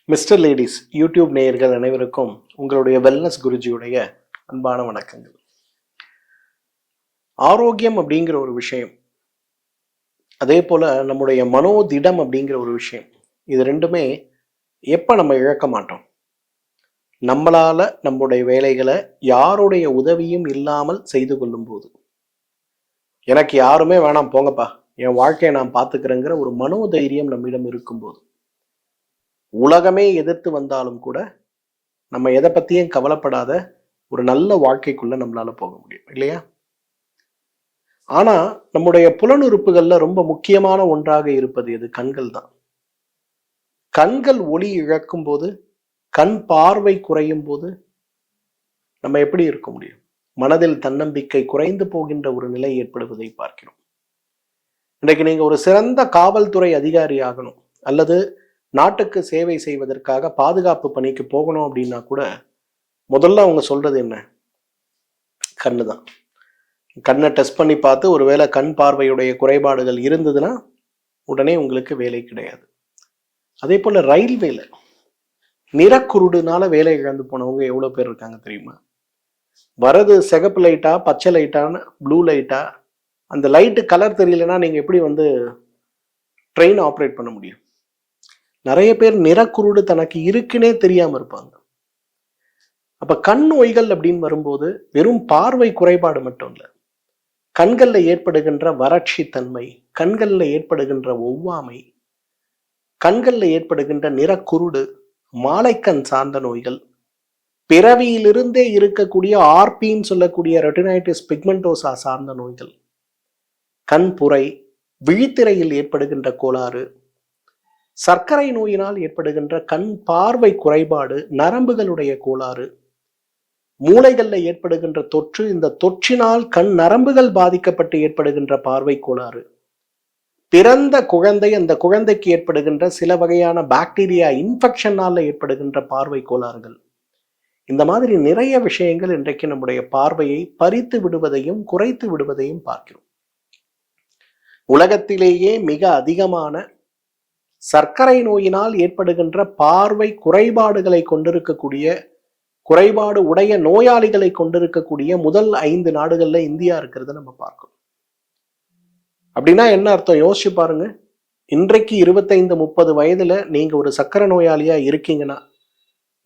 Mister ladies YouTube நேயர்கள் அனைவருக்கும் உங்களுடைய வெல்னஸ் குருஜியுடைய அன்பான வணக்கங்கள். ஆரோக்கியம் அப்படிங்கிற ஒரு விஷயம், அதே போல நம்முடைய மனோதிடம் அப்படிங்கிற ஒரு விஷயம், இது ரெண்டுமே எப்ப நம்ம இழக்க மாட்டோம்? நம்மளால நம்முடைய வேலைகளை யாருடைய உதவியும் இல்லாமல் செய்து கொள்ளும் போது. எனக்கு யாருமே வேணாம் போங்கப்பா, என் வாழ்க்கையை நான் பார்த்துக்கிறேங்கிற ஒரு மனோதைரியம் நம்மிடம் இருக்கும்போது, உலகமே எதிர்த்து வந்தாலும் கூட நம்ம எதை பத்தியும் கவலைப்படாத ஒரு நல்ல வாழ்க்கைக்குள்ள நம்மளால போக முடியும் இல்லையா? ஆனா நம்முடைய புலனுறுப்புகள்ல ரொம்ப முக்கியமான ஒன்றாக இருப்பது எது? கண்கள் தான். கண்கள் ஒளி இழக்கும் போது, கண் பார்வை குறையும் போது நம்ம எப்படி இருக்க முடியும்? மனதில் தன்னம்பிக்கை குறைந்து போகின்ற ஒரு நிலை ஏற்படுவதை பார்க்கிறோம். இன்றைக்கு நீங்க ஒரு சிறந்த காவல்துறை அதிகாரி ஆகணும், அல்லது நாட்டுக்கு சேவை செய்வதற்காக பாதுகாப்பு பணிக்கு போகணும் அப்படின்னா கூட முதல்ல அவங்க சொல்றது என்ன? கண்ணு தான். கண்ணை டெஸ்ட் பண்ணி பார்த்து ஒருவேளை கண் பார்வையுடைய குறைபாடுகள் இருந்ததுன்னா உடனே உங்களுக்கு வேலை கிடையாது. அதே போல ரயில்வேல நிறக்குருடுனால வேலை இழந்து போனவங்க எவ்வளவு பேர் இருக்காங்க தெரியுமா? வரது சிகப்பு லைட்டா, பச்சை லைட்டான்னு, ப்ளூ லைட்டா, அந்த லைட்டு கலர் தெரியலன்னா நீங்க எப்படி ட்ரெயின் ஆப்ரேட் பண்ண முடியும்? நிறைய பேர் நிறக்குருடு தனக்கு இருக்குன்னே தெரியாம இருப்பாங்க. அப்ப கண் நோய்கள் அப்படின்னு வரும்போது வெறும் பார்வை குறைபாடு மட்டும் இல்லை, கண்கள்ல ஏற்படுகின்ற வறட்சி தன்மை, கண்கள்ல ஏற்படுகின்ற ஒவ்வாமை, கண்கள்ல ஏற்படுகின்ற நிறக்குருடு, மாலைக்கண் சார்ந்த நோய்கள், பிறவியிலிருந்தே இருக்கக்கூடிய ஆர்பின்னு சொல்லக்கூடிய ரெட்டினைட்டிஸ் பிக்மெண்டோசா சார்ந்த நோய்கள், கண் புரை, விழித்திரையில் ஏற்படுகின்ற கோளாறு, சர்க்கரை நோயினால் ஏற்படுகின்ற கண் பார்வை குறைபாடு, நரம்புகளுடைய கோளாறு, மூளைகள்ல ஏற்படுகின்ற தொற்று, இந்த தொற்றினால் கண் நரம்புகள் பாதிக்கப்பட்டு ஏற்படுகின்ற பார்வை கோளாறு, பிறந்த குழந்தை, அந்த குழந்தைக்கு ஏற்படுகின்ற சில வகையான பாக்டீரியா இன்ஃபெக்ஷனால ஏற்படுகின்ற பார்வை கோளாறுகள், இந்த மாதிரி நிறைய விஷயங்கள் இன்றைக்கு நம்முடைய பார்வையை பறித்து விடுவதையும் குறைத்து விடுவதையும் பார்க்கிறோம். உலகத்திலேயே மிக அதிகமான சர்க்கரை நோயினால் ஏற்படுகின்ற பார்வை குறைபாடுகளை கொண்டிருக்கக்கூடிய, குறைபாடு உடைய நோயாளிகளை கொண்டிருக்கக்கூடிய முதல் 5 நாடுகள்ல இந்தியா இருக்கிறத நம்ம பார்க்கணும். அப்படின்னா என்ன அர்த்தம்? யோசிச்சு பாருங்க. இன்றைக்கு 25-30 வயதுல நீங்க ஒரு சர்க்கரை நோயாளியா இருக்கீங்கன்னா,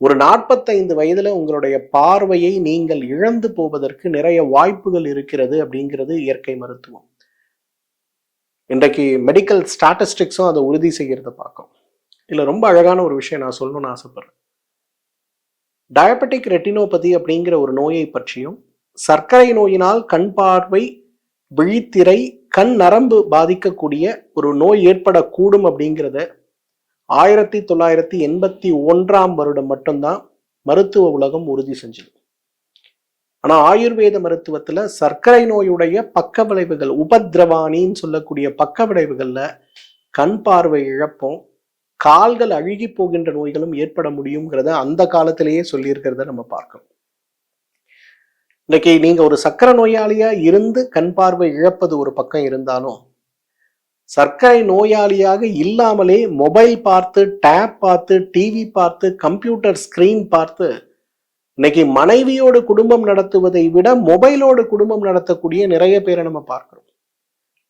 ஒரு 45 வயதுல உங்களுடைய பார்வையை நீங்கள் இழந்து போவதற்கு நிறைய வாய்ப்புகள் இருக்கிறது அப்படிங்கிறது இயற்கை மருத்துவம். இன்றைக்கு மெடிக்கல் ஸ்டாட்டிஸ்டிக்ஸும் அதை உறுதி செய்கிறத பார்க்கும். இதுல ரொம்ப அழகான ஒரு விஷயம் நான் சொல்லணும்னு ஆசைப்படுறேன். டயபெட்டிக் ரெட்டினோபதி அப்படிங்கிற ஒரு நோயை பற்றியும், சர்க்கரை நோயினால் கண் பார்வை, விழித்திரை, கண் நரம்பு பாதிக்கக்கூடிய ஒரு நோய் ஏற்படக்கூடும் அப்படிங்கிறத 1981ஆம் வருடம் மட்டும்தான் மருத்துவ உலகம் உறுதி செஞ்சது. ஆனா ஆயுர்வேத மருத்துவத்துல சர்க்கரை நோயுடைய பக்க விளைவுகள், உபத்ரவாணின்னு சொல்லக்கூடிய பக்க விளைவுகள்ல கண் பார்வை இழப்பும், கால்கள் அழுகி போகின்ற நோய்களும் ஏற்பட முடியுங்கிறத அந்த காலத்திலேயே சொல்லியிருக்கிறத நம்ம பார்க்கணும். இன்னைக்கு நீங்க ஒரு சர்க்கரை நோயாளியா இருந்து கண் பார்வை இழப்பது ஒரு பக்கம் இருந்தாலும், சர்க்கரை நோயாளியாக இல்லாமலே மொபைல் பார்த்து, டேப் பார்த்து, டிவி பார்த்து, கம்ப்யூட்டர் ஸ்கிரீன் பார்த்து இன்னைக்கு மனைவியோடு குடும்பம் நடத்துவதை விட மொபைலோடு குடும்பம் நடத்தக்கூடிய நிறைய பேரை நம்ம பார்க்கிறோம்.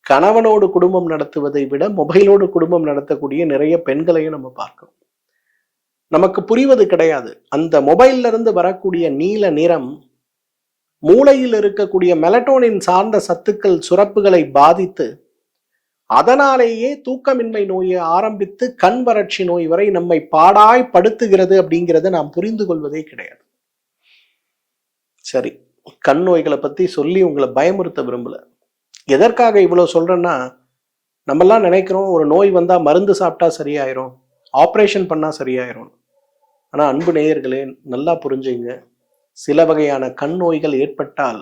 கணவனோடு குடும்பம் நடத்துவதை விட மொபைலோடு குடும்பம் நடத்தக்கூடிய நிறைய பெண்களையும் நம்ம பார்க்கிறோம். நமக்கு புரிவது கிடையாது. அந்த மொபைல்ல இருந்து வரக்கூடிய நீல நிறம் மூளையில் இருக்கக்கூடிய மெலட்டோனின் சார்ந்த சத்துக்கள் சுரப்புகளை பாதித்து, அதனாலேயே தூக்கமின்மை நோயை ஆரம்பித்து கண் வறட்சி நோய் வரை நம்மை பாடாய் படுத்துகிறது அப்படிங்கிறத நாம் புரிந்து கொள்வதே கிடையாது. சரி, கண் நோய்களை பத்தி சொல்லி உங்களை பயமுறுத்த விரும்பல. எதற்காக இவ்வளவு சொல்றேன்னா, நம்மெல்லாம் நினைக்கிறோம் ஒரு நோய் வந்தா மருந்து சாப்பிட்டா சரியாயிரும், ஆப்ரேஷன் பண்ணா சரியாயிரும். ஆனா அன்பு நேயர்களே, நல்லா புரிஞ்சுங்க, சில வகையான கண் நோய்கள் ஏற்பட்டால்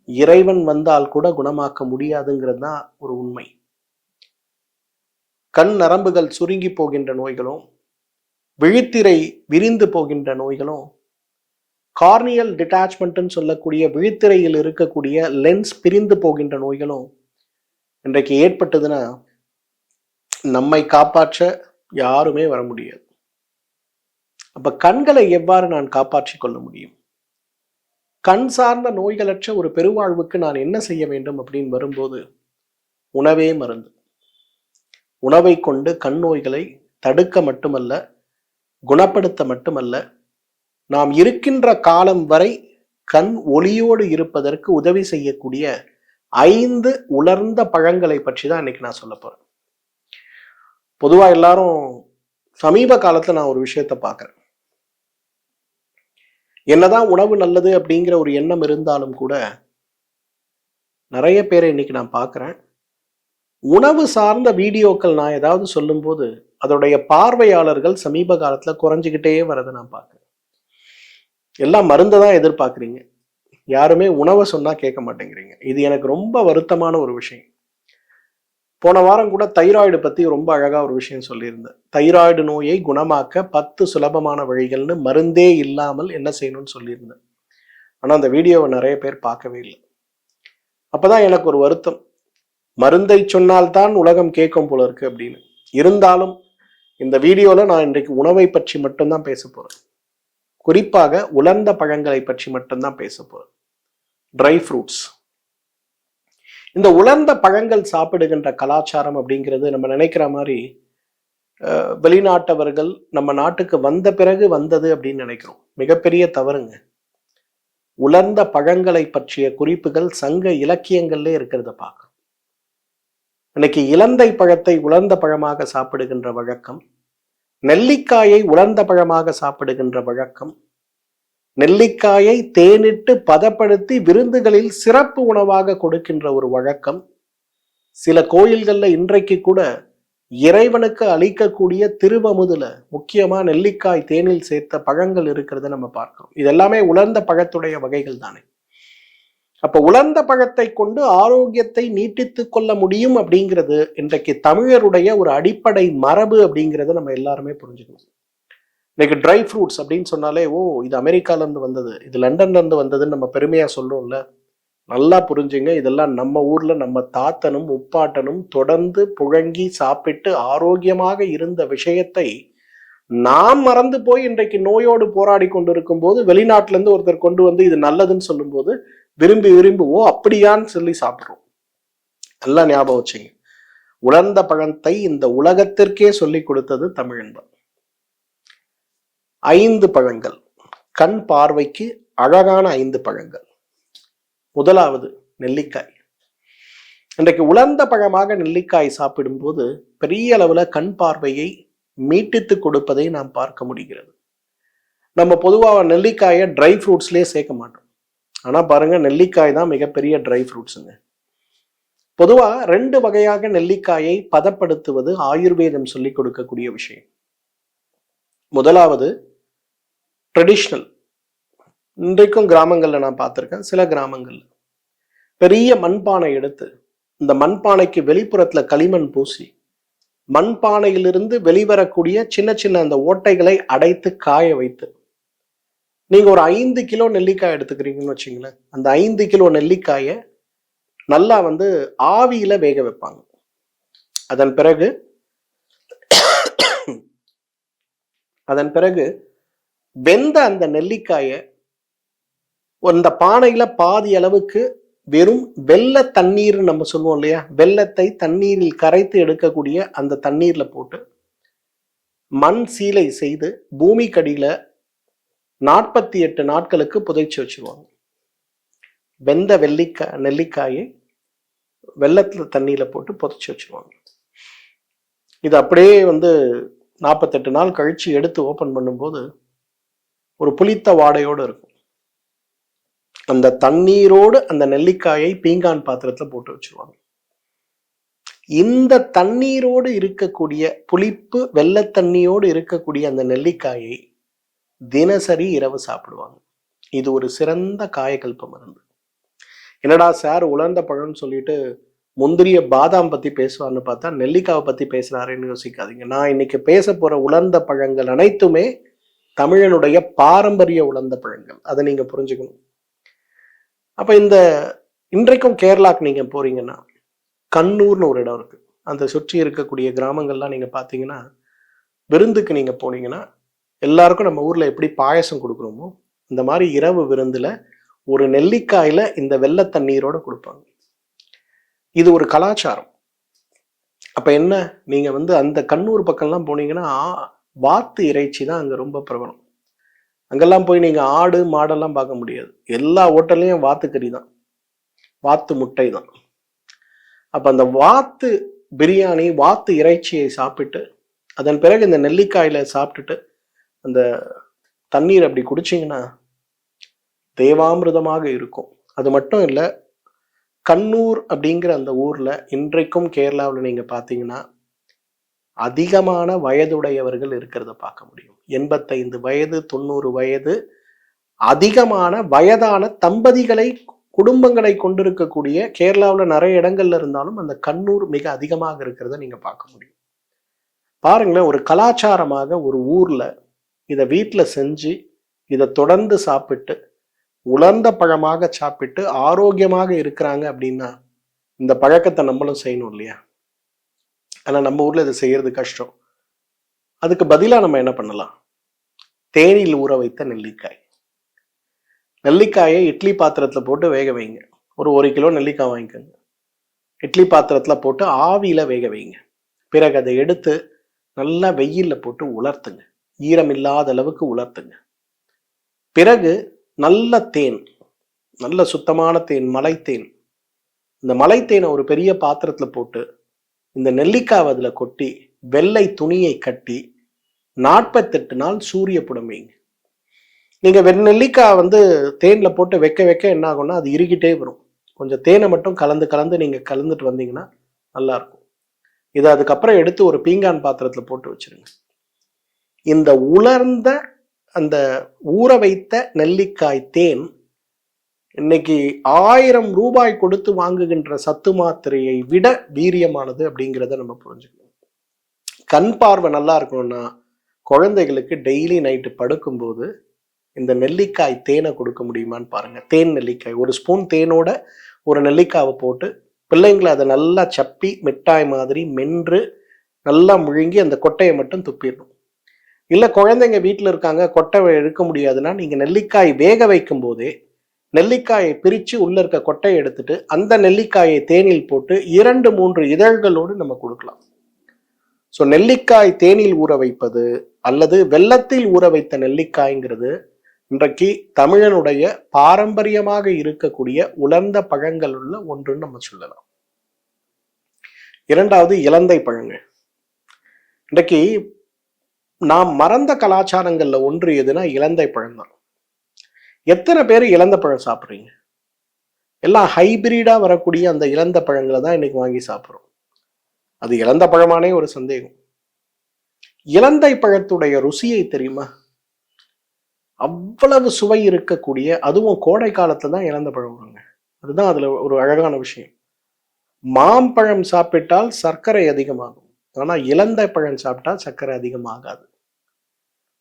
இறைவன் வந்தால் கூட குணமாக்க முடியாதுங்கிறது தான் ஒரு உண்மை. கண் நரம்புகள் சுருங்கி போகின்ற நோய்களும், விழித்திரை விரிந்து போகின்ற நோய்களும், கார்னியல் டிட்டாச்மெண்ட்னு சொல்லக்கூடிய விழித்திரையில் இருக்கக்கூடிய லென்ஸ் பிரிந்து போகின்ற நோய்களும் இன்றைக்கு ஏற்பட்டதுன்னா நம்மை காப்பாற்ற யாருமே வர முடியாது. அப்ப கண்களை எவ்வாறு நான் காப்பாற்றிக் கொள்ள முடியும்? கண் சார்ந்த நோய்களற்ற ஒரு பெருவாழ்வுக்கு நான் என்ன செய்ய வேண்டும் அப்படின்னு வரும்போது, உணவே மருந்து. உணவை கொண்டு கண் நோய்களை தடுக்க மட்டுமல்ல, குணப்படுத்த மட்டுமல்ல, நாம் இருக்கின்ற காலம் வரை கண் ஒளியோடு இருப்பதற்கு உதவி செய்யக்கூடிய 5 உலர்ந்த பழங்களை பற்றி தான் இன்னைக்கு நான் சொல்ல போறேன். பொதுவா எல்லாரும் சமீப காலத்துல நான் ஒரு விஷயத்த பார்க்கிறேன். என்னதான் உணவு நல்லது அப்படிங்கிற ஒரு எண்ணம் இருந்தாலும் கூட நிறைய பேரை இன்னைக்கு நான் பார்க்கிறேன். உணவு சார்ந்த வீடியோக்கள் நான் ஏதாவது சொல்லும்போது அதோடைய பார்வையாளர்கள் சமீப காலத்துல குறைஞ்சிக்கிட்டே வரதை நான் பார்க்கிறேன். எல்லாம் மருந்தை தான் எதிர்பார்க்குறீங்க. யாருமே உணவை சொன்னா கேட்க மாட்டேங்கிறீங்க. இது எனக்கு ரொம்ப வருத்தமான ஒரு விஷயம். போன வாரம் கூட தைராய்டு பத்தி ரொம்ப அழகா ஒரு விஷயம் சொல்லியிருந்தேன். தைராய்டு நோயை குணமாக்க 10 சுலபமான வழிகள்னு மருந்தே இல்லாமல் என்ன செய்யணும்னு சொல்லியிருந்தேன். ஆனா அந்த வீடியோவை நிறைய பேர் பார்க்கவே இல்லை. அப்பதான் எனக்கு ஒரு வருத்தம். மருந்தை சொன்னால்தான் உலகம் கேட்கும் போல இருக்கு அப்படின்னு. இருந்தாலும் இந்த வீடியோல நான் இன்றைக்கு உணவை பற்றி மட்டும்தான் பேச போறேன். குறிப்பாக உலர்ந்த பழங்களை பற்றி மட்டும்தான் பேச போறேன். Dry fruits. இந்த உலர்ந்த பழங்கள் சாப்பிடுகின்ற கலாச்சாரம் அப்படிங்கிறது நம்ம நினைக்கிற மாதிரி வெளிநாட்டவர்கள் நம்ம நாட்டுக்கு வந்த பிறகு வந்தது அப்படின்னு நினைக்கிறோம். மிகப்பெரிய தவறுங்க. உலர்ந்த பழங்களை பற்றிய குறிப்புகள் சங்க இலக்கியங்கள்ல இருக்கிறத பார்க்கணும். இன்னைக்கு இலந்தை பழத்தை உலர்ந்த பழமாக சாப்பிடுகின்ற வழக்கம், நெல்லிக்காயை உலர்ந்த பழமாக சாப்பிடுகின்ற வழக்கம், நெல்லிக்காயை தேனிட்டு பதப்படுத்தி விருந்துகளில் சிறப்பு உணவாக கொடுக்கின்ற ஒரு வழக்கம், சில கோயில்கள்ல இன்றைக்கு கூட இறைவனுக்கு அளிக்கக்கூடிய திருவமுதுல முக்கியமா நெல்லிக்காய் தேனில் சேர்த்த பழங்கள் இருக்கிறத நம்ம பார்க்கிறோம். இதெல்லாமே உலர்ந்த பழத்துடைய வகைகள் தானே. அப்ப உலர்ந்த பழத்தை கொண்டு ஆரோக்கியத்தை நீட்டித்துக் கொள்ள முடியும் அப்படிங்கிறது இன்றைக்கு தமிழருடைய ஒரு அடிப்படை மரபு அப்படிங்கிறத நம்ம எல்லாருமே புரிஞ்சுக்கணும். இன்னைக்கு ட்ரை ஃப்ரூட்ஸ் அப்படின்னு சொன்னாலே இது அமெரிக்கால இருந்து வந்தது, இது லண்டன்ல இருந்து வந்ததுன்னு நம்ம பெருமையா சொல்றோம்ல. நல்லா புரிஞ்சுங்க, இதெல்லாம் நம்ம ஊர்ல நம்ம தாத்தனும் முப்பாட்டனும் தொடர்ந்து புழங்கி சாப்பிட்டு ஆரோக்கியமாக இருந்த விஷயத்தை நாம் மறந்து போய் இன்றைக்கு நோயோடு போராடி கொண்டிருக்கும் போது வெளிநாட்டுல இருந்து ஒருத்தர் கொண்டு வந்து இது நல்லதுன்னு சொல்லும் போது விரும்பி விரும்பி அப்படியான்னு சொல்லி சாப்பிடுறோம். நல்லா ஞாபகம் வச்சுங்க. உலர்ந்த பழத்தை இந்த உலகத்திற்கே சொல்லி கொடுத்தது தமிழ் என்பது. 5 பழங்கள், கண் பார்வைக்கு அழகான 5 பழங்கள். முதலாவது நெல்லிக்காய். இன்றைக்கு உலர்ந்த பழமாக நெல்லிக்காய் சாப்பிடும்போது பெரிய அளவுல கண் பார்வையை மீட்டித்து கொடுப்பதை நாம் பார்க்க முடிகிறது. நம்ம பொதுவாக நெல்லிக்காயை ட்ரை ஃப்ரூட்ஸ்லேயே சேர்க்க மாட்டோம். ஆனா பாருங்க, நெல்லிக்காய் தான் மிகப்பெரிய ட்ரை ஃப்ரூட்ஸுங்க. பொதுவா 2 வகையாக நெல்லிக்காயை பதப்படுத்துவது ஆயுர்வேதம் சொல்லி கொடுக்கக்கூடிய விஷயம். முதலாவது ட்ரெடிஷ்னல். இன்றைக்கும் கிராமங்கள்ல நான் பார்த்திருக்கேன். சில கிராமங்கள்ல பெரிய மண்பானை எடுத்து இந்த மண்பானைக்கு வெளிப்புறத்துல களிமண் பூசி மண்பானையிலிருந்து வெளிவரக்கூடிய சின்ன சின்ன அந்த ஓட்டைகளை அடைத்து காய வைத்து நீங்க ஒரு 5 கிலோ நெல்லிக்காய் எடுத்துக்கிறீங்கன்னு வச்சுங்களேன். அந்த 5 கிலோ நெல்லிக்காயை நல்லா ஆவியில வேக வைப்பாங்க. அதன் பிறகு வெந்த அந்த நெல்லிக்காயை அந்த பானையில பாதி அளவுக்கு வெறும் வெள்ளை தண்ணீர் நம்ம சொல்லுவோம் இல்லையா, வெள்ளத்தை தண்ணீரில் கரைத்து எடுக்கக்கூடிய அந்த தண்ணீர்ல போட்டு மண் சீலை செய்து பூமிக்கடியில 48 நாட்களுக்கு புதைச்சு வச்சிருவாங்க. வெந்த நெல்லிக்காயை வெள்ளத்துல தண்ணியில போட்டு புதைச்சு வச்சிருவாங்க. இது அப்படியே 48 நாள் கழிச்சு எடுத்து ஓபன் பண்ணும்போது ஒரு புளித்த வாடையோடு இருக்கும். அந்த தண்ணீரோடு அந்த நெல்லிக்காயை பீங்கான் பாத்திரத்துல போட்டு வச்சிருவாங்க. இந்த தண்ணீரோடு இருக்கக்கூடிய புளிப்பு வெள்ளை தண்ணியோடு இருக்கக்கூடிய அந்த நெல்லிக்காயை தினசரி இரவு சாப்பிடுவாங்க. இது ஒரு சிறந்த காயகல்ப மருந்து. என்னடா சார் உலர்ந்த பழம்னு சொல்லிட்டு முந்திரிய பாதாம் பத்தி பேசுவார்னு பார்த்தா நெல்லிக்காவை பத்தி பேசுறாருன்னு யோசிக்காதீங்க. நான் இன்னைக்கு பேச போற உலர்ந்த பழங்கள் அனைத்துமே தமிழனுடைய பாரம்பரிய உலர்ந்த பழங்கள். அதை நீங்க புரிஞ்சுக்கணும். அப்ப இன்றைக்கும் கேரளாக்கு நீங்க போறீங்கன்னா கண்ணூர்னு ஒரு இடம் இருக்கு. அந்த சுற்றி இருக்கக்கூடிய கிராமங்கள்லாம் நீங்க பாத்தீங்கன்னா விருந்துக்கு நீங்க போனீங்கன்னா எல்லாருக்கும் நம்ம ஊர்ல எப்படி பாயசம் கொடுக்குறோமோ இந்த மாதிரி இரவு விருந்துல ஒரு நெல்லிக்காயில இந்த வெள்ளை தண்ணீரோட கொடுப்பாங்க. இது ஒரு கலாச்சாரம். அப்ப என்ன, நீங்க அந்த கண்ணூர் பக்கம்லாம் போனீங்கன்னா வாத்து இறைச்சி தான் அங்க ரொம்ப பிரபலம். அங்கெல்லாம் போய் நீங்க ஆடு மாடெல்லாம் பார்க்க முடியாது. எல்லா ஹோட்டல்லையும் வாத்துக்கறி தான், வாத்து முட்டை தான். அப்ப அந்த வாத்து பிரியாணி, வாத்து இறைச்சியை சாப்பிட்டு அதன் பிறகு இந்த நெல்லிக்காயில சாப்பிட்டுட்டு அந்த தண்ணீர் அப்படி குடிச்சிங்கன்னா தேவாமிர்தமாக இருக்கும். அது மட்டும் இல்லை, கண்ணூர் அப்படிங்கிற அந்த ஊர்ல இன்றைக்கும் கேரளாவில் நீங்க பார்த்தீங்கன்னா அதிகமான வயதுடையவர்கள் இருக்கிறத பார்க்க முடியும். 85 வயது, 90 வயது, அதிகமான வயதான தம்பதிகளை, குடும்பங்களை கொண்டிருக்கக்கூடிய கேரளாவில் நிறைய இடங்கள்ல இருந்தாலும் அந்த கண்ணூர் மிக அதிகமாக இருக்கிறத நீங்க பார்க்க முடியும். பாருங்களேன், ஒரு கலாச்சாரமாக ஒரு ஊர்ல இதை வீட்டில் செஞ்சு இதை தொடர்ந்து சாப்பிட்டு உலர்ந்த பழமாக சாப்பிட்டு ஆரோக்கியமாக இருக்கிறாங்க அப்படின்னா இந்த பழக்கத்தை நம்மளும் செய்யணும் இல்லையா? ஆனா நம்ம ஊர்ல இதை செய்யறது கஷ்டம். அதுக்கு பதிலா நம்ம என்ன பண்ணலாம்? தேனில் ஊற வைத்த நெல்லிக்காய். நெல்லிக்காயை இட்லி பாத்திரத்துல போட்டு வேக வைங்க. ஒரு 1 கிலோ நெல்லிக்காய் வாங்கிக்கோங்க. இட்லி பாத்திரத்துல போட்டு ஆவியில வேக வைங்க. பிறகு அதை எடுத்து நல்லா வெயில்ல போட்டு உலர்த்துங்க. ஈரம் இல்லாத அளவுக்கு உலர்த்துங்க. பிறகு நல்ல தேன், நல்ல சுத்தமான தேன், மலைத்தேன். இந்த மலைத்தேனை ஒரு பெரிய பாத்திரத்துல போட்டு இந்த நெல்லிக்காய் அதுல கொட்டி வெள்ளை துணியை கட்டி 48 நாள் சூரிய புடம் வைங்க. நீங்க நெல்லிக்காய் தேன்ல போட்டு வைக்க வைக்க என்ன ஆகும்னா அது இறுகிட்டே வரும். கொஞ்சம் தேனை மட்டும் கலந்து கலந்து நீங்க கலந்துட்டு வந்தீங்கன்னா நல்லா இருக்கும். இதை அதுக்கப்புறம் எடுத்து ஒரு பீங்கான் பாத்திரத்துல போட்டு வச்சிருங்க. இந்த உலர்ந்த அந்த ஊற வைத்த நெல்லிக்காய் தேன் இன்னைக்கு 1000 ரூபாய் கொடுத்து வாங்குகின்ற சத்து மாத்திரையை விட வீரியமானது அப்படிங்கிறத நம்ம புரிஞ்சுக்கணும். கண் பார்வை நல்லா இருக்கணும்னா குழந்தைகளுக்கு டெய்லி நைட்டு படுக்கும்போது இந்த நெல்லிக்காய் தேனை கொடுக்க முடியுமான்னு பாருங்க. தேன் நெல்லிக்காய், ஒரு ஸ்பூன் தேனோட ஒரு நெல்லிக்காவை போட்டு பிள்ளைங்களை அதை நல்லா சப்பி மிட்டாய் மாதிரி மென்று நல்லா முழுங்கி அந்த கொட்டையை மட்டும் துப்பிடணும். இல்லை குழந்தைங்க வீட்டில் இருக்காங்க, கொட்டை எடுக்க முடியாதுன்னா நீங்கள் நெல்லிக்காய் வேக வைக்கும் போதே நெல்லிக்காயை பிரித்து உள்ள இருக்க கொட்டையை எடுத்துட்டு அந்த நெல்லிக்காயை தேனில் போட்டு 2-3 இதழ்களோடு நம்ம கொடுக்கலாம். ஸோ நெல்லிக்காய் தேனில் ஊற வைப்பது அல்லது வெள்ளத்தில் ஊற வைத்த நெல்லிக்காய்ங்கிறது இன்றைக்கு தமிழனுடைய பாரம்பரியமாக இருக்கக்கூடிய உலர்ந்த பழங்கள் உள்ள ஒன்றுன்னு நம்ம சொல்லலாம். இரண்டாவது, இலந்தை பழங்கள். இன்றைக்கு நாம் மறந்த கலாச்சாரங்கள்ல ஒன்று எதுனா இலந்தை பழம் தான். எத்தனை பேர் இலந்த பழம் சாப்பிட்றீங்க? எல்லாம் ஹைபிரிடா வரக்கூடிய அந்த இலந்த பழங்களை தான் இன்னைக்கு வாங்கி சாப்பிட்றோம். அது இலந்த பழமானே ஒரு சந்தேகம். இலந்தை பழத்துடைய ருசியை தெரியுமா? அவ்வளவு சுவை இருக்கக்கூடிய, அதுவும் கோடை காலத்துல தான் இலந்த பழம் வருங்க. அதுதான் அதுல ஒரு அழகான விஷயம். மாம்பழம் சாப்பிட்டால் சர்க்கரை அதிகமாகும், ஆனா இலந்தை பழம் சாப்பிட்டா சர்க்கரை அதிகமாகாது.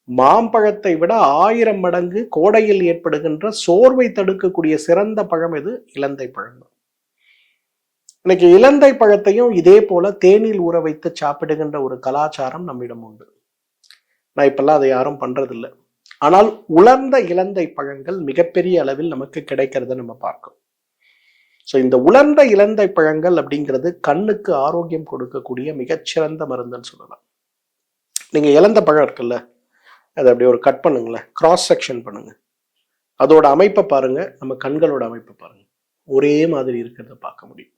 மாம்பழத்தை விட 1000 மடங்கு கோடையில் ஏற்படுகின்ற சோர்வை தடுக்கக்கூடிய சிறந்த பழம் எது? இலந்தை பழம் தான். இன்னைக்கு இலந்தை பழத்தையும் இதே போல தேனில் ஊற வைத்து சாப்பிடுகின்ற ஒரு கலாச்சாரம் நம்மிடம் உண்டு. நான் இப்பெல்லாம் அதை யாரும் பண்றதில்லை. ஆனால் உலர்ந்த இலந்தை பழங்கள் மிகப்பெரிய அளவில் நமக்கு கிடைக்கிறத நம்ம பார்க்கணும். ஸோ இந்த உலர்ந்த இலந்தை பழங்கள் அப்படிங்கிறது கண்ணுக்கு ஆரோக்கியம் கொடுக்கக்கூடிய மிகச்சிறந்த மருந்துன்னு சொல்லலாம். நீங்க இலந்த பழம் இருக்குல்ல, அதை அப்படி ஒரு கட் பண்ணுங்களேன், கிராஸ் செக்ஷன் பண்ணுங்க, அதோட அமைப்பை பாருங்க, நம்ம கண்களோட அமைப்பை பாருங்க, ஒரே மாதிரி இருக்கிறத பார்க்க முடியும்.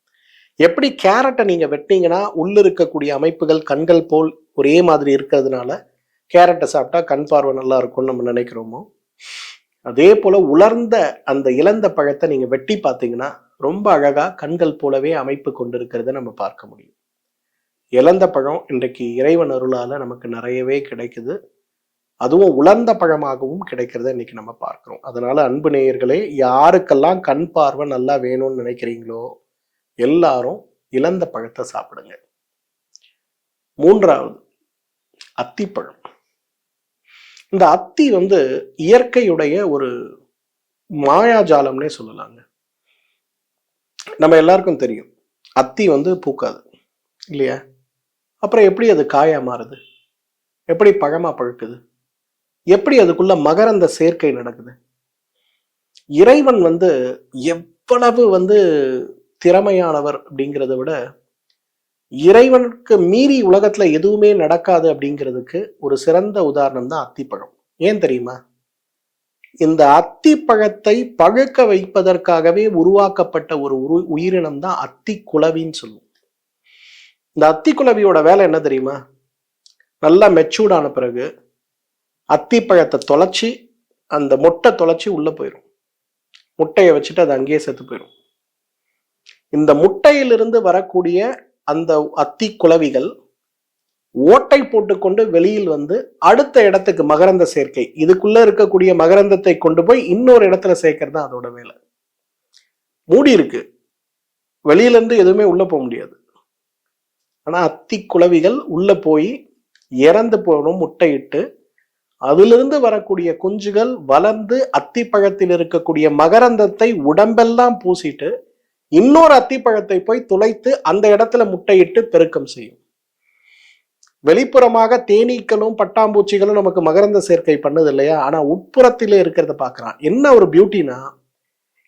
எப்படி கேரட்டை நீங்க வெட்டினீங்கன்னா உள்ள இருக்கக்கூடிய அமைப்புகள் கண்கள் போல் ஒரே மாதிரி இருக்கிறதுனால கேரட்டை சாப்பிட்டா கண் பார்வை நல்லா இருக்கும்னு நம்ம நினைக்கிறோமோ, அதே போல உலர்ந்த அந்த இலந்த பழத்தை நீங்க வெட்டி பார்த்தீங்கன்னா ரொம்ப அழகா கண்கள் போலவே அமைப்பு கொண்டிருக்கிறத நம்ம பார்க்க முடியும். இலந்த பழம் இன்றைக்கு இறைவன் அருளால நமக்கு நிறையவே கிடைக்குது. அதுவும் உலர்ந்த பழமாகவும் கிடைக்கிறத இன்னைக்கு நம்ம பார்க்கிறோம். அதனால அன்பு நேயர்களே, யாருக்கெல்லாம் கண் பார்வை நல்லா வேணும்னு நினைக்கிறீங்களோ எல்லாரும் இலந்த பழத்தை சாப்பிடுங்க. மூன்றாவது, அத்திப்பழம். இந்த அத்தி இயற்கையுடைய ஒரு மாயாஜாலம்னே சொல்லலாங்க. நம்ம எல்லாருக்கும் தெரியும் அத்தி பூக்காது இல்லையா? அப்புறம் எப்படி அது காயா மாறுது? எப்படி பழமா பழுக்குது? எப்படி அதுக்குள்ள மகரந்த சேர்க்கை நடக்குது? இறைவன் எவ்வளவு திறமையானவர் அப்படிங்கிறத விட, இறைவனுக்கு மீறி உலகத்துல எதுவுமே நடக்காது அப்படிங்கிறதுக்கு ஒரு சிறந்த உதாரணம் தான் அத்திப்பழம். ஏன் தெரியுமா? இந்த அத்திப்பழத்தை பழுக்க வைப்பதற்காகவே உருவாக்கப்பட்ட ஒரு உயிரினம் தான் அத்தி குளவின்னு சொல்லுவோம். இந்த அத்தி குளவியோட வேலை என்ன தெரியுமா? நல்லா மெச்சூர்டான பிறகு அத்திப்பழத்தை தொலைச்சி, அந்த மொட்டை தொலைச்சி உள்ள போயிடும். முட்டையை வச்சுட்டு அது அங்கேயே செத்து போயிடும். இந்த முட்டையிலிருந்து வரக்கூடிய அந்த அத்தி குளவிகள் ஓட்டை போட்டுக்கொண்டு வெளியில் அடுத்த இடத்துக்கு மகரந்த சேர்க்கை, இதுக்குள்ள இருக்கக்கூடிய மகரந்தத்தை கொண்டு போய் இன்னொரு இடத்துல சேர்க்கறது தான் அதோட வேலை. மூடி இருக்கு, வெளியில இருந்து எதுவுமே உள்ள போக முடியாது. ஆனா அத்தி குளவிகள் உள்ள போய் இறந்து போகணும், முட்டையிட்டு அதிலிருந்து வரக்கூடிய குஞ்சுகள் வளர்ந்து அத்திப்பழத்தில் இருக்கக்கூடிய மகரந்தத்தை உடம்பெல்லாம் பூசிட்டு இன்னொரு அத்திப்பழத்தை போய் துளைத்து அந்த இடத்துல முட்டையிட்டு பெருக்கம் செய்யும். வெளிப்புறமாக தேனீக்களும் பட்டாம்பூச்சிகளும் நமக்கு மகரந்த சேர்க்கை பண்ணுது இல்லையா? ஆனா உட்புறத்திலே இருக்கிறத பாக்குறான். என்ன ஒரு பியூட்டினா,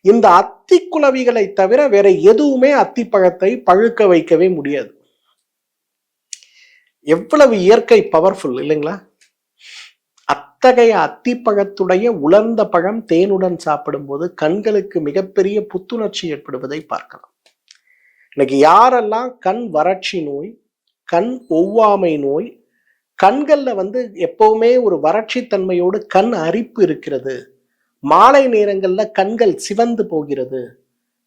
இந்த அத்தி குளவிகளை தவிர வேற எதுவுமே அத்திப்பழத்தை பழுக்க வைக்கவே முடியாது. எவ்வளவு இயற்கை பவர்ஃபுல் இல்லைங்களா? அத்தகைய அத்திப்பழத்துடைய உலர்ந்த பழம் தேனுடன் சாப்பிடும் போது கண்களுக்கு மிகப்பெரிய புத்துணர்ச்சி ஏற்படுவதை பார்க்கலாம். இன்னைக்கு யாரெல்லாம் கண் வறட்சி நோய், கண் ஒவ்வாமை நோய், கண்கள்ல எப்பவுமே ஒரு வறட்சி தன்மையோடு கண் அரிப்பு இருக்கிறது, மாலை நேரங்கள்ல கண்கள் சிவந்து போகிறது,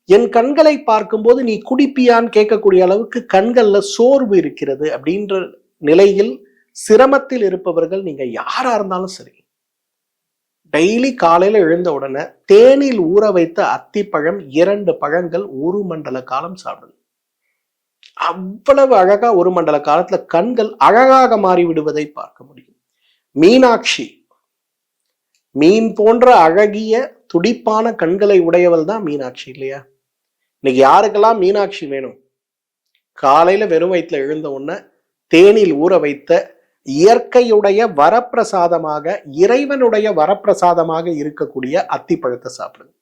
என் கண்களை பார்க்கும்போது நீ குடிப்பியான்னு கேட்கக்கூடிய அளவுக்கு கண்கள்ல சோர்வு இருக்கிறது அப்படின்ற நிலையில் சிரமத்தில் இருப்பவர்கள் நீங்க யாரா இருந்தாலும் சரி, டெய்லி காலையில எழுந்த உடனே தேனில் ஊற வைத்த அத்திப்பழம் 2 பழங்கள் 1 மண்டல காலம் சாப்பிடுங்க. அவ்வளவு அழகா 1 மண்டல காலத்துல கண்கள் அழகாக மாறி விடுவதை பார்க்க முடியும். மீனாட்சி, மீன் போன்ற அழகிய துடிப்பான கண்களை உடையவள் தான் மீனாட்சி இல்லையா? இன்னைக்கு யாருக்கெல்லாம் மீனாட்சி வேணும்? காலையில வெறும் வயிற்றுல எழுந்த உடனே தேனில் ஊற வைத்த இயற்கையுடைய வரப்பிரசாதமாக, இறைவனுடைய வரப்பிரசாதமாக இருக்கக்கூடிய அத்திப்பழத்தை சாப்பிடுங்க.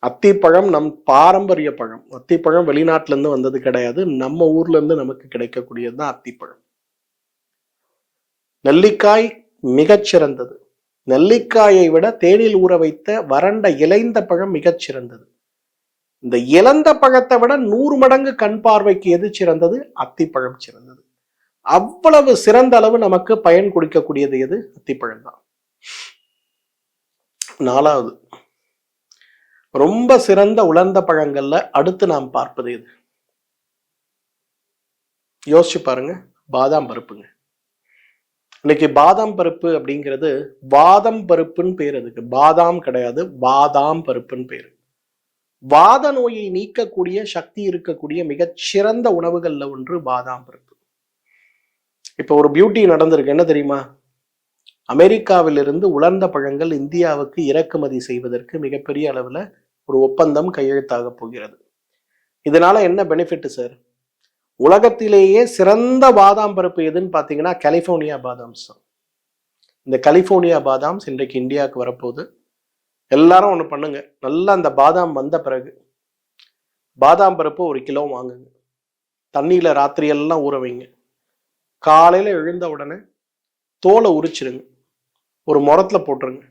அத்திப்பழம் நம் பாரம்பரிய பழம். அத்திப்பழம் வெளிநாட்டுல இருந்து வந்தது கிடையாது, நம்ம ஊர்ல இருந்து நமக்கு கிடைக்கக்கூடியது தான் அத்திப்பழம். நெல்லிக்காய் மிகச்சிறந்தது. நெல்லிக்காயை விட தேனில் ஊற வைத்த வறண்ட இலைந்த பழம் மிகச்சிறந்தது. இந்த இழந்த பழத்தை விட 100 மடங்கு கண் பார்வைக்கு எது சிறந்தது? அத்திப்பழம் சிறந்தது. அவ்வளவு சிறந்த அளவு நமக்கு பயன் கொடுக்கக்கூடியது எது? அத்திப்பழம் தான். 4வது ரொம்ப சிறந்த உலர்ந்த பழங்கள்ல அடுத்து நாம் பார்ப்பது எது? யோசிச்சு பாருங்க. பாதாம் பருப்புங்க. இன்னைக்கு பாதாம் பருப்பு அப்படிங்கிறது வாதம் பருப்புன்னு பேர். அதுக்கு பாதாம் கிடையாது, பாதாம் பருப்புன்னு பேரு. வாத நோயை நீக்கக்கூடிய சக்தி இருக்கக்கூடிய மிகச்சிறந்த உணவுகள்ல ஒன்று பாதாம் பருப்பு. இப்ப ஒரு பியூட்டி நடந்திருக்கு, என்ன தெரியுமா? அமெரிக்காவிலிருந்து உலர்ந்த பழங்கள் இந்தியாவுக்கு இறக்குமதி செய்வதற்கு மிகப்பெரிய அளவுல ஒரு ஒப்பந்தம் கையெழுத்தாக போகிறது. இதனால என்ன பெனிஃபிட் சார்? உலகத்திலேயே சிறந்த பாதாம் பருப்பு எதுன்னு பாத்தீங்கன்னா கலிபோர்னியா பாதாம்ஸ். இந்த கலிபோர்னியா பாதாம்ஸ் இன்றைக்கு இந்தியாவுக்கு வரப்போகுது. எல்லாரும் ஒண்ணு பண்ணுங்க, நல்லா அந்த பாதாம் வந்த பிறகு பாதாம் பருப்பு 1 கிலோ வாங்குங்க, தண்ணியில ராத்திரி எல்லாம் ஊற வைங்க, காலையில எழுந்த உடனே தோலை உரிச்சிருங்க, ஒரு முறத்துல போட்டுருங்க,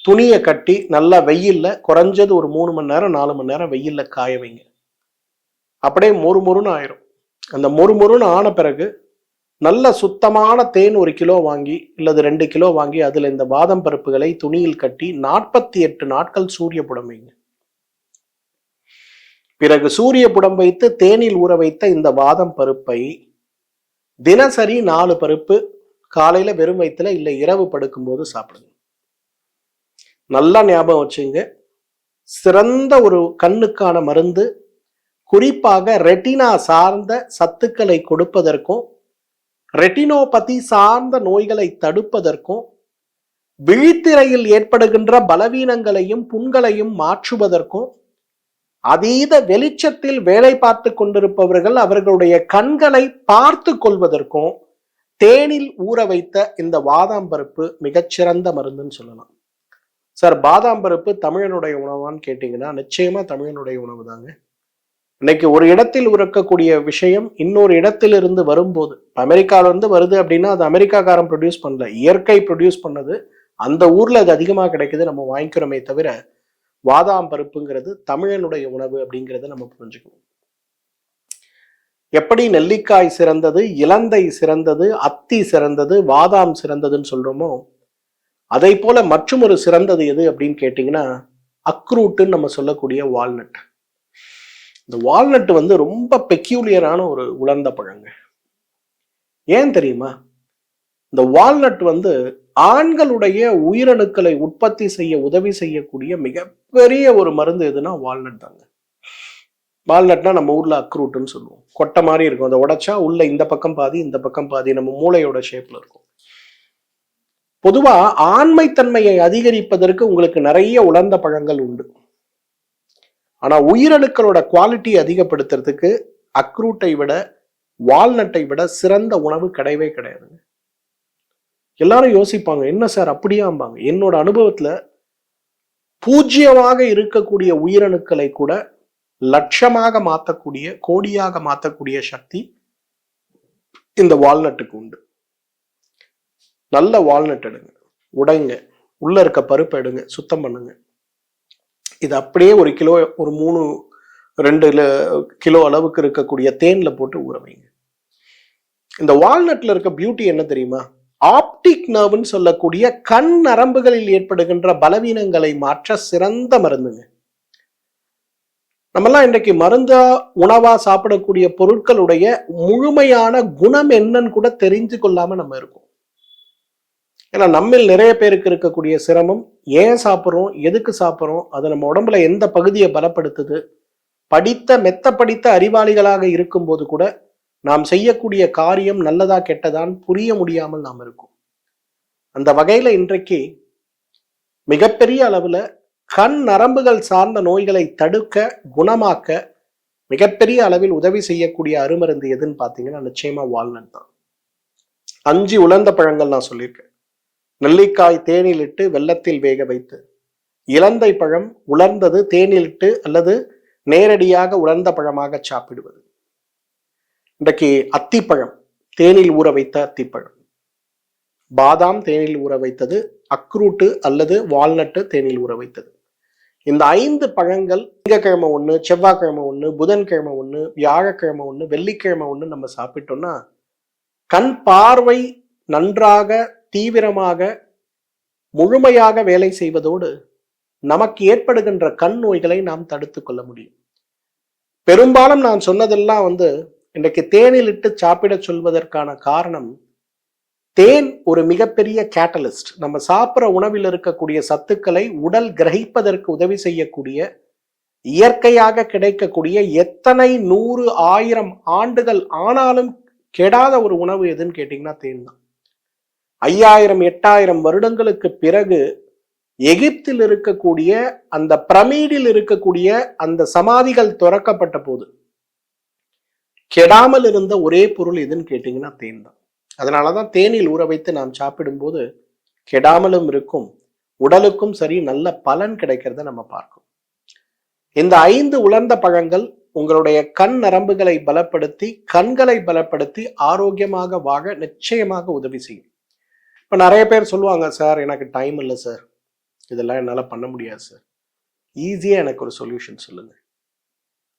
துணியை கட்டி நல்லா வெயில்ல குறைஞ்சது ஒரு 3 மணி நேரம் 4 மணி நேரம் வெயில்ல காய வைங்க. அப்படியே மொறுமொறுன்னு ஆயிரும். அந்த மொறுமொறுன்னு ஆன பிறகு நல்ல சுத்தமான தேன் 1 கிலோ வாங்கி இல்லது 2 கிலோ வாங்கி அதுல இந்த பாதாம் பருப்புகளை துணியில் கட்டி 48 நாட்கள் சூரிய புடம் வைங்க. பிறகு சூரிய புடம் வைத்து தேனில் ஊற வைத்த இந்த பாதாம் பருப்பை தினசரி 4 பருப்பு காலையில வெறும் வயிற்றுல இல்ல இரவு படுக்கும்போது சாப்பிடுங்க. நல்லா ஞாபகம் வச்சுங்க, சிறந்த ஒரு கண்ணுக்கான மருந்து. குறிப்பாக ரெட்டினா சார்ந்த சத்துக்களை கொடுப்பதற்கும் ரெட்டினோபதி சார்ந்த நோய்களை தடுப்பதற்கும் விழித்திரையில் ஏற்படுகின்ற பலவீனங்களையும் புண்களையும் மாற்றுவதற்கும் அதீத வெளிச்சத்தில் வேலை பார்த்து கொண்டிருப்பவர்கள் அவர்களுடைய கண்களை பார்த்து கொள்வதற்கும் தேனில் ஊற வைத்த இந்த பாதாம் பருப்பு மிகச்சிறந்த மருந்துன்னு சொல்லலாம். சார், பாதாம் பருப்பு தமிழனுடைய உணவான்னு கேட்டீங்கன்னா நிச்சயமா தமிழனுடைய உணவு தாங்க. இன்னைக்கு ஒரு இடத்தில் இருக்கக்கூடிய விஷயம் இன்னொரு இடத்திலிருந்து வரும்போது, அமெரிக்கால இருந்து வருது அப்படின்னா அது அமெரிக்காக்காரன் ப்ரொடியூஸ் பண்ணல, இயற்கை ப்ரொடியூஸ் பண்ணது. அந்த ஊர்ல அது அதிகமா கிடைக்குது, நம்ம வாங்கிக்கிறோமே தவிர பாதாம் பருப்புங்கிறது தமிழனுடைய உணவு அப்படிங்கிறத நம்ம புரிஞ்சுக்கணும். எப்படி நெல்லிக்காய் சிறந்தது, இலந்தை சிறந்தது, அத்தி சிறந்தது, பாதாம் சிறந்ததுன்னு சொல்றோமோ, அதை போல மற்றும் ஒரு சிறந்தது எது அப்படின்னு கேட்டீங்கன்னா அக்ரூட்டுன்னு நம்ம சொல்லக்கூடிய வால்நட். இந்த வால்நட் வந்து ரொம்ப பெக்யூலியரான ஒரு உலர்ந்த பழங்க. ஏன் தெரியுமா? இந்த வால்நட் வந்து ஆண்களுடைய உயிரணுக்களை உற்பத்தி செய்ய உதவி செய்யக்கூடிய மிகப்பெரிய ஒரு மருந்து எதுனா வால்நட் தாங்க. வால்நட்னா நம்ம ஊர்ல அக்ரூட்னு சொல்லுவோம். கொட்டை மாதிரி இருக்கும், அதை உடைச்சா உள்ள இந்த பக்கம் பாதி இந்த பக்கம் பாதி நம்ம மூளையோட ஷேப்ல இருக்கும். பொதுவா ஆண்மைத்தன்மையை அதிகரிப்பதற்கு உங்களுக்கு நிறைய உலர்ந்த பழங்கள் உண்டு. ஆனா உயிரணுக்களோட குவாலிட்டி அதிகப்படுத்துறதுக்கு அக்ரூட்டை விட வால்நட்டை விட சிறந்த உணவு கிடையவே கிடையாதுங்க. எல்லாரும் யோசிப்பாங்க, என்ன சார் அப்படியாம்பாங்க. என்னோட அனுபவத்துல பூஜ்யமாக இருக்கக்கூடிய உயிரணுக்களை கூட லட்சமாக மாற்றக்கூடிய, கோடியாக மாற்றக்கூடிய சக்தி இந்த வால்நட்டுக்கு உண்டு. நல்ல வால்நட் எடுங்க, உடைங்க, உள்ள இருக்க பருப்பு எடுங்க, சுத்தம் பண்ணுங்க. இது அப்படியே ஒரு கிலோ, ஒரு 2 கிலோ அளவுக்கு இருக்கக்கூடிய தேன்ல போட்டு ஊற வைங்க. இந்த வால்நட்ல இருக்க பியூட்டி என்ன தெரியுமா? ஆப்டிக் நர்வ்னு சொல்லக்கூடிய கண் நரம்புகளில் ஏற்படுகின்ற பலவீனங்களை மாற்ற சிறந்த மருந்துங்க. நம்மெல்லாம் இன்றைக்கு மருந்தா உணவா சாப்பிடக்கூடிய பொருட்களுடைய முழுமையான குணம் என்னன்னு கூட தெரிஞ்சு கொள்ளாம நம்ம இருக்கோம். ஏன்னா நம்மில் நிறைய பேருக்கு இருக்கக்கூடிய சிரமம், ஏன் சாப்பிட்றோம், எதுக்கு சாப்பிட்றோம், அது நம்ம உடம்புல எந்த பகுதியை பலப்படுத்துது, மெத்த படித்த அறிவாளிகளாக இருக்கும்போது கூட நாம் செய்யக்கூடிய காரியம் நல்லதா கெட்டதான் புரிய முடியாமல் நாம் இருக்கோம். அந்த வகையில இன்றைக்கு மிகப்பெரிய அளவுல கண் நரம்புகள் சார்ந்த நோய்களை தடுக்க, குணமாக்க மிகப்பெரிய அளவில் உதவி செய்யக்கூடிய அருமருந்து எதுன்னு பார்த்தீங்கன்னா நிச்சயமா வால்நட் தான். 5 உலர்ந்த பழங்கள் நான் சொல்லியிருக்கேன். நெல்லிக்காய் தேனில் இட்டு வெள்ளத்தில் வேக வைத்து, இலந்தை பழம் உலர்ந்தது தேனில் இட்டு அல்லது நேரடியாக உலர்ந்த பழமாக சாப்பிடுவது. இன்றைக்கு அத்திப்பழம், தேனில் ஊற வைத்த அத்திப்பழம், பாதாம் தேனில் ஊற வைத்தது, அக்ரூட்டு அல்லது வால்நட்டு தேனில் ஊற வைத்தது. இந்த 5 பழங்கள் திங்கக்கிழமை 1, செவ்வாய்க்கிழமை 1, புதன்கிழமை 1, வியாழக்கிழமை 1, வெள்ளிக்கிழமை 1 நம்ம சாப்பிட்டோம்னா கண் பார்வை நன்றாக, தீவிரமாக, முழுமையாக வேலை செய்வதோடு நமக்கு ஏற்படுகின்ற கண் நோய்களை நாம் தடுத்து கொள்ள முடியும். பெரும்பாலும் நான் சொன்னதெல்லாம் இன்றைக்கு தேனில் இட்டு சாப்பிட சொல்வதற்கான காரணம், தேன் ஒரு மிகப்பெரிய கேட்டலிஸ்ட். நம்ம சாப்பிட்ற உணவில் இருக்கக்கூடிய சத்துக்களை உடல் கிரகிப்பதற்கு உதவி செய்யக்கூடிய, இயற்கையாக கிடைக்கக்கூடிய, எத்தனை 100, 1000 ஆண்டுகள் ஆனாலும் கெடாத ஒரு உணவு எதுன்னு கேட்டீங்கன்னா தேன் தான். 5000, 8000 வருடங்களுக்கு பிறகு எகிப்தில் இருக்கக்கூடிய அந்த பிரமிடில் இருக்கக்கூடிய அந்த சமாதிகள் திறக்கப்பட்ட போது கெடாமல் இருந்த ஒரே பொருள் எதுன்னு கேட்டீங்கன்னா தேன் தான். அதனாலதான் தேனில் ஊற வைத்து நாம் சாப்பிடும்போது கெடாமலும் இருக்கும், உடலுக்கும் சரி நல்ல பலன் கிடைக்கிறத நம்ம பார்க்கும். இந்த 5 உலர்ந்த பழங்கள் உங்களுடைய கண் நரம்புகளை பலப்படுத்தி, கண்களை பலப்படுத்தி ஆரோக்கியமாக வாழ நிச்சயமாக உதவி செய்யும். இப்ப நிறைய பேர் சொல்லுவாங்க, சார் எனக்கு டைம் இல்லை சார், இதெல்லாம் என்னால பண்ண முடியாது சார். ஈஸியா எனக்கு ஒரு சொல்யூஷன் சொல்லுங்க.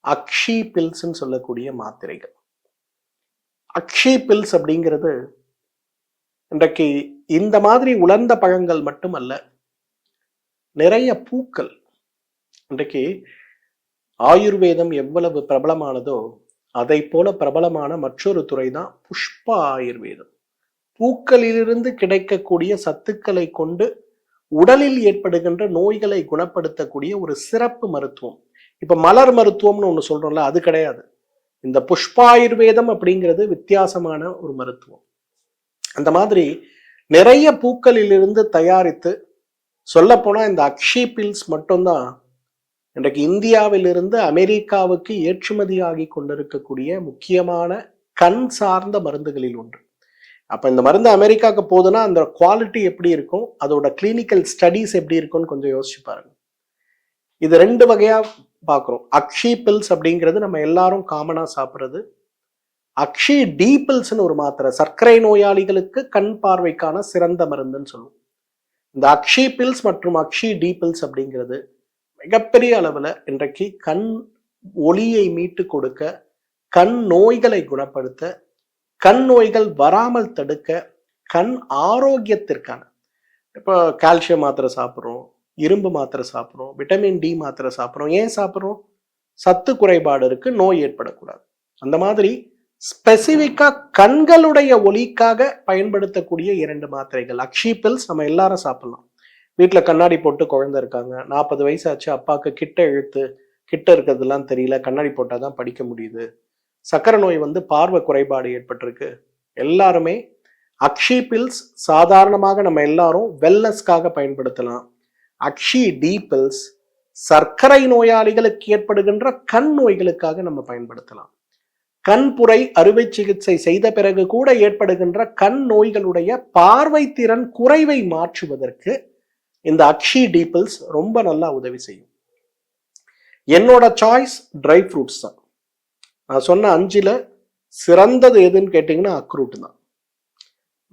அக்ஷி பில்ஸ்ன்னு சொல்லக்கூடிய மாத்திரைகள். அக்ஷி பில்ஸ் அப்படிங்கிறது இன்றைக்கு இந்த மாதிரி உலர்ந்த பழங்கள் மட்டுமல்ல, நிறைய பூக்கள். இன்றைக்கு ஆயுர்வேதம் எவ்வளவு பிரபலமானதோ அதை போல பிரபலமான மற்றொரு துறை தான் புஷ்ப ஆயுர்வேதம். பூக்களிலிருந்து கிடைக்கக்கூடிய சத்துக்களை கொண்டு உடலில் ஏற்படுகின்ற நோய்களை குணப்படுத்தக்கூடிய ஒரு சிறப்பு மருத்துவம். இப்ப மலர் மருத்துவம்னு ஒண்ணு சொல்றோம்ல, அது கிடையாது. இந்த புஷ்பாயுர்வேதம் அப்படிங்கிறது வித்தியாசமான ஒரு மருத்துவம். அந்த மாதிரி நிறைய பூக்களிலிருந்து தயாரித்து, சொல்ல போனா இந்த அக்ஷி பில்ஸ் மட்டும்தான் இன்றைக்கு இந்தியாவிலிருந்து அமெரிக்காவுக்கு ஏற்றுமதி ஆகி கொண்டிருக்கக்கூடிய முக்கியமான கண் சார்ந்த மருந்துகளில் ஒன்று. அப்போ இந்த மருந்து அமெரிக்காவுக்கு போகுதுன்னா அந்த குவாலிட்டி எப்படி இருக்கும், அதோட கிளினிக்கல் ஸ்டடீஸ் எப்படி இருக்கும்னு கொஞ்சம் யோசிச்சு பாருங்க. இது 2 வகையா பார்க்குறோம். அக்ஷி பில்ஸ் அப்படிங்கிறது நம்ம எல்லாரும் காமனா சாப்பிட்றது. அக்ஷி டி பில்ஸ்னு ஒரு மாத்திரை, சர்க்கரை நோயாளிகளுக்கு கண் பார்வைக்கான சிறந்த மருந்துன்னு சொல்லுவோம். இந்த அக்ஷி பில்ஸ் மற்றும் அக்ஷி டி பில்ஸ் அப்படிங்கிறது மிகப்பெரிய அளவில் இன்றைக்கு கண் ஒளியை மீட்டு கொடுக்க, கண் நோய்களை குணப்படுத்த, கண் நோய்கள் வராமல் தடுக்க, கண் ஆரோக்கியத்திற்கான, இப்போ கால்சியம் மாத்திரை சாப்பிட்றோம், இரும்பு மாத்திரை சாப்பிட்றோம், விட்டமின் டி மாத்திரை சாப்பிட்றோம். ஏன் சாப்பிட்றோம்? சத்து குறைபாடு இருக்கு, நோய் ஏற்படக்கூடாது. அந்த மாதிரி ஸ்பெசிஃபிக்கா கண்களுடைய ஒளிக்காக பயன்படுத்தக்கூடிய 2 மாத்திரைகள் அக்ஷி பில்ஸ். நம்ம எல்லாரும் சாப்பிடலாம். வீட்டில் கண்ணாடி போட்டு குழந்தை இருக்காங்க, 40 வயசு ஆச்சு, அப்பாவுக்கு கிட்ட இருக்கிறதுலாம் தெரியல, கண்ணாடி போட்டால் தான் படிக்க முடியுது, சக்கரை நோய் பார்வை குறைபாடு ஏற்பட்டிருக்கு, எல்லாருமே அக்ஷி பில்ஸ் சாதாரணமாக நம்ம எல்லாரும் வெல்னஸ்க்காக பயன்படுத்தலாம். அக்ஷி டி பில்ஸ் சர்க்கரை நோயாளிகளுக்கு ஏற்படுகின்ற கண் நோய்களுக்காக நம்ம பயன்படுத்தலாம். கண்புரை அறுவை சிகிச்சை செய்த பிறகு கூட ஏற்படுகின்ற கண் நோய்களுடைய பார்வை திறன் குறைவை மாற்றுவதற்கு இந்த அக்ஷி டி பில்ஸ் ரொம்ப நல்லா உதவி செய்யும். என்னோட சாய்ஸ் ட்ரை ஃப்ரூட்ஸ் தான். நான் சொன்ன 5ல் சிறந்தது எதுன்னு கேட்டிங்கன்னா அக்ரூட் தான்.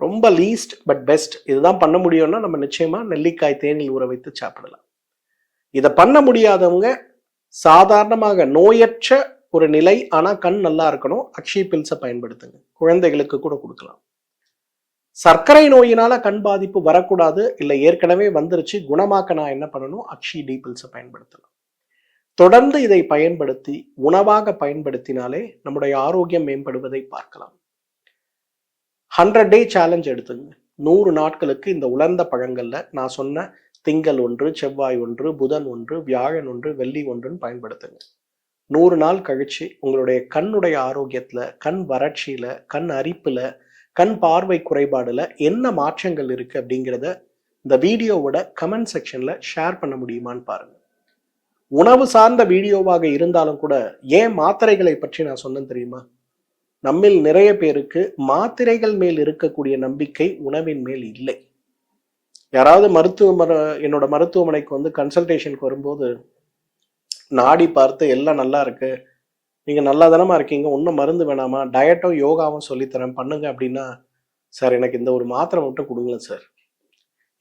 ரொம்ப லீஸ்ட் பட் பெஸ்ட். இதுதான் பண்ண முடியும்னா நம்ம நிச்சயமா நெல்லிக்காய் தேனில் ஊற வைத்து சாப்பிடலாம். இதை பண்ண முடியாதவங்க சாதாரணமாக நோயற்ற ஒரு நிலை, ஆனால் கண் நல்லா இருக்கணும், அக்ஷி பில்ஸை பயன்படுத்துங்க. குழந்தைகளுக்கு கூட கொடுக்கலாம். சர்க்கரை நோயினால கண் பாதிப்பு வரக்கூடாது, இல்லை ஏற்கனவே வந்துருச்சு, குணமாக்க நான் என்ன பண்ணணும்? அக்ஷி டி பில்ஸை பயன்படுத்தலாம். தொடர்ந்து இதை பயன்படுத்தி உணவாக பயன்படுத்தினாலே நம்முடைய ஆரோக்கியம் மேம்படுவதை பார்க்கலாம். 100 டே சேலஞ்ச் எடுத்துங்க. 100 நாட்களுக்கு இந்த உலர்ந்த பழங்கள்ல நான் சொன்ன திங்கள் 1, செவ்வாய் 1, புதன் 1, வியாழன் 1, வெள்ளி 1ன்னு பயன்படுத்துங்க. 100 நாள் கழிச்சு உங்களுடைய கண்ணுடைய ஆரோக்கியத்துல, கண் வறட்சியில, கண் அரிப்புல, கண் பார்வை குறைபாடுல என்ன மாற்றங்கள் இருக்கு அப்படிங்கிறத இந்த வீடியோவோட கமெண்ட் செக்ஷன்ல ஷேர் பண்ண முடியுமான்னு பாருங்க. உணவு சார்ந்த வீடியோவாக இருந்தாலும் கூட ஏன் மாத்திரைகளை பற்றி நான் சொன்னேன் தெரியுமா? நம்மில் நிறைய பேருக்கு மாத்திரைகள் மேல் இருக்கக்கூடிய நம்பிக்கை உணவின் மேல் இல்லை. யாராவது என்னோட மருத்துவமனைக்கு கன்சல்டேஷனுக்கு வரும்போது நாடி பார்த்து எல்லாம் நல்லா இருக்கு, நீங்க நல்லா தானமா இருக்கீங்க, ஒன்றும் மருந்து வேணாமா, டயட்டும் யோகாவும் சொல்லித்தரேன் பண்ணுங்க அப்படின்னா, சார் எனக்கு இந்த ஒரு மாத்திரை மட்டும் கொடுங்களேன் சார்.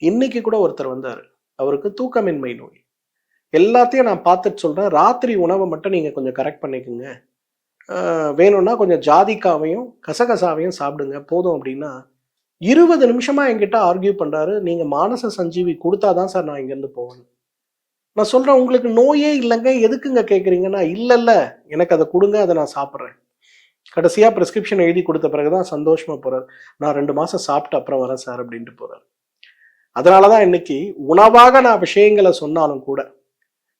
இன்னைக்கு கூட ஒருத்தர் வந்தார், அவருக்கு தூக்கமின்மை நோய். எல்லாத்தையும் நான் பார்த்துட்டு சொல்றேன், ராத்திரி உணவை மட்டும் நீங்க கொஞ்சம் கரெக்ட் பண்ணிக்கோங்க, வேணும்னா கொஞ்சம் ஜாதிக்காவையும் கசகசாவையும் சாப்பிடுங்க போதும் அப்படின்னா 20 நிமிஷமா என்கிட்ட ஆர்கியூ பண்றாரு. நீங்க மானச சஞ்சீவி கொடுத்தாதான் சார் நான் இங்கேருந்து போவேன். நான் சொல்றேன், உங்களுக்கு நோயே இல்லைங்க, எதுக்குங்க கேட்குறீங்கன்னா, இல்ல எனக்கு அதை கொடுங்க, அதை நான் சாப்பிட்றேன். கடைசியா பிரிஸ்கிரிப்ஷன் எழுதி கொடுத்த பிறகுதான் சந்தோஷமா போறாரு. நான் 2 மாசம் சாப்பிட்டு அப்புறம் வரேன் சார் அப்படின்ட்டு போறாரு. அதனாலதான் இன்னைக்கு உணவாக நான் விஷயங்களை சொன்னாலும் கூட,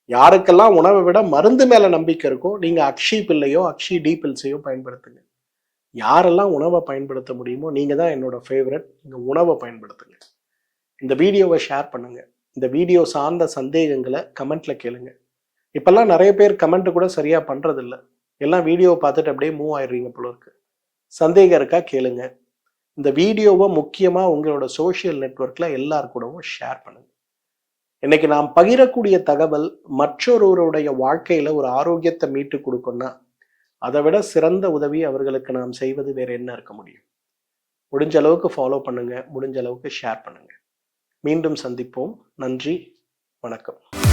யாருக்கெல்லாம் உணவை விட மருந்து மேல நம்பிக்கை இருக்கோ நீங்க அக்ஷி பில்லையோ அக்ஷி டி பில்ஸையோ பயன்படுத்துங்க. யாரெல்லாம் உணவை பயன்படுத்த முடியுமோ நீங்க தான் என்னோட ஃபேவரட். நீங்க உணவை பயன்படுத்துங்க. இந்த வீடியோவை ஷேர் பண்ணுங்க. இந்த வீடியோ சார்ந்த சந்தேகங்களை கமெண்ட்ல கேளுங்க. இப்பெல்லாம் நிறைய பேர் கமெண்ட் கூட சரியா பண்றது இல்லை. எல்லாம் வீடியோவை பார்த்துட்டு அப்படியே மூவ் ஆயிடுறீங்க போல இருக்கு. சந்தேகம் இருக்கா கேளுங்க. இந்த வீடியோவை முக்கியமா உங்களோட சோசியல் நெட்வொர்க்ல எல்லாரு கூடவும் ஷேர் பண்ணுங்க. இன்னைக்கு நாம் பகிரக்கூடிய தகவல் மற்றொருவருடைய வாழ்க்கையில ஒரு ஆரோக்கியத்தை மீட்டு கொடுக்கணும்னா அதை விட சிறந்த உதவி அவர்களுக்கு நாம் செய்வது வேற என்ன இருக்க முடியும்? முடிஞ்ச அளவுக்கு ஃபாலோ பண்ணுங்க, முடிஞ்ச அளவுக்கு ஷேர் பண்ணுங்க. மீண்டும் சந்திப்போம். நன்றி, வணக்கம்.